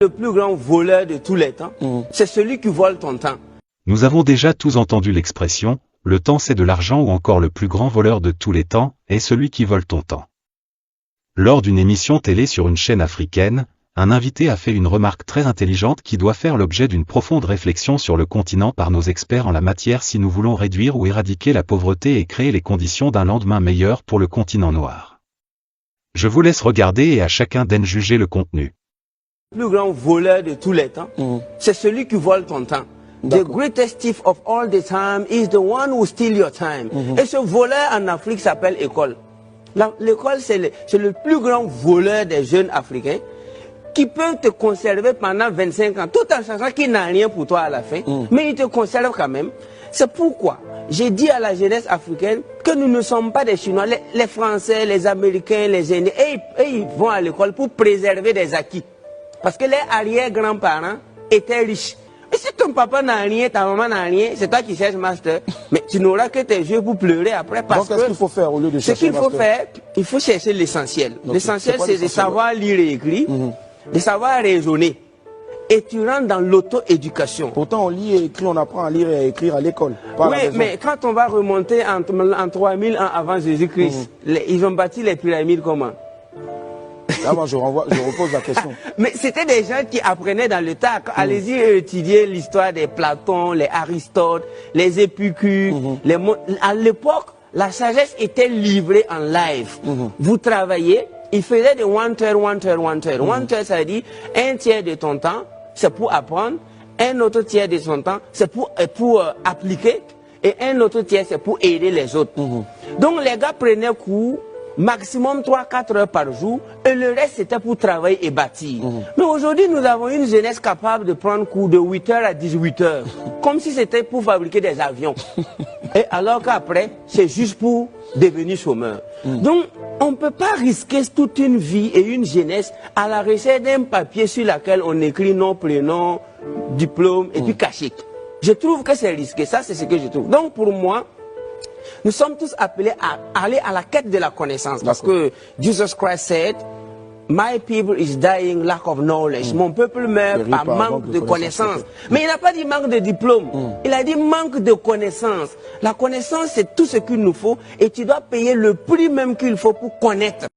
Le plus grand voleur de tous les temps, c'est celui qui vole ton temps. Nous avons déjà tous entendu l'expression « le temps c'est de l'argent » ou encore le plus grand voleur de tous les temps est celui qui vole ton temps. Lors d'une émission télé sur une chaîne africaine, un invité a fait une remarque très intelligente qui doit faire l'objet d'une profonde réflexion sur le continent par nos experts en la matière si nous voulons réduire ou éradiquer la pauvreté et créer les conditions d'un lendemain meilleur pour le continent noir. Je vous laisse regarder et à chacun d'en juger le contenu. Le plus grand voleur de tous les temps, c'est celui qui vole ton temps. The greatest thief of all the time is the one who steals your time. Et ce voleur en Afrique s'appelle école. L'école, c'est le plus grand voleur des jeunes africains qui peut te conserver pendant 25 ans, tout en sachant qu'il n'a rien pour toi à la fin, mais il te conserve quand même. C'est pourquoi j'ai dit à la jeunesse africaine que nous ne sommes pas des Chinois. Les Français, les Américains, les Indiens, et ils vont à l'école pour préserver des acquis. Parce que les arrière-grands-parents étaient riches. Et si ton papa n'a rien, ta maman n'a rien, c'est toi qui cherches master. Mais tu n'auras que tes yeux pour pleurer après. Parce Donc qu'est-ce qu'il faut faire au lieu de chercher ce qu'il faut faire, il faut chercher l'essentiel. L'essentiel, c'est de savoir lire et écrire, de savoir raisonner. Et tu rentres dans l'auto-éducation. Pourtant, on lit et écrit, on apprend à lire et à écrire à l'école. Oui, mais quand on va remonter en 3000 ans avant Jésus-Christ, ils ont bâti les pyramides comment? Là, moi, je repose la question. Mais c'était des gens qui apprenaient dans le tas. Allez-y étudier l'histoire des Platon, les Aristote, les Épicures. À l'époque, la sagesse était livrée en live. Vous travaillez, ils faisaient des one third. One third, ça veut dire un tiers de ton temps, c'est pour apprendre. Un autre tiers de son temps, c'est pour appliquer. Et un autre tiers, c'est pour aider les autres. Donc, les gars prenaient cours maximum 3-4 heures par jour, et le reste c'était pour travailler et bâtir. Mais aujourd'hui, nous avons une jeunesse capable de prendre cours de 8h à 18h, comme si c'était pour fabriquer des avions. Et alors qu'après, c'est juste pour devenir chômeur. Donc, on ne peut pas risquer toute une vie et une jeunesse à la recherche d'un papier sur lequel on écrit nom, prénom, diplôme et puis cachet. Je trouve que c'est risqué, ça c'est ce que je trouve. Donc pour moi, nous sommes tous appelés à aller à la quête de la connaissance. Parce que Jesus Christ said, my people is dying lack of knowledge. Mon peuple meurt par manque de connaissance. Mais il n'a pas dit manque de diplôme. Il a dit manque de connaissance. La connaissance, c'est tout ce qu'il nous faut. Et tu dois payer le prix même qu'il faut pour connaître.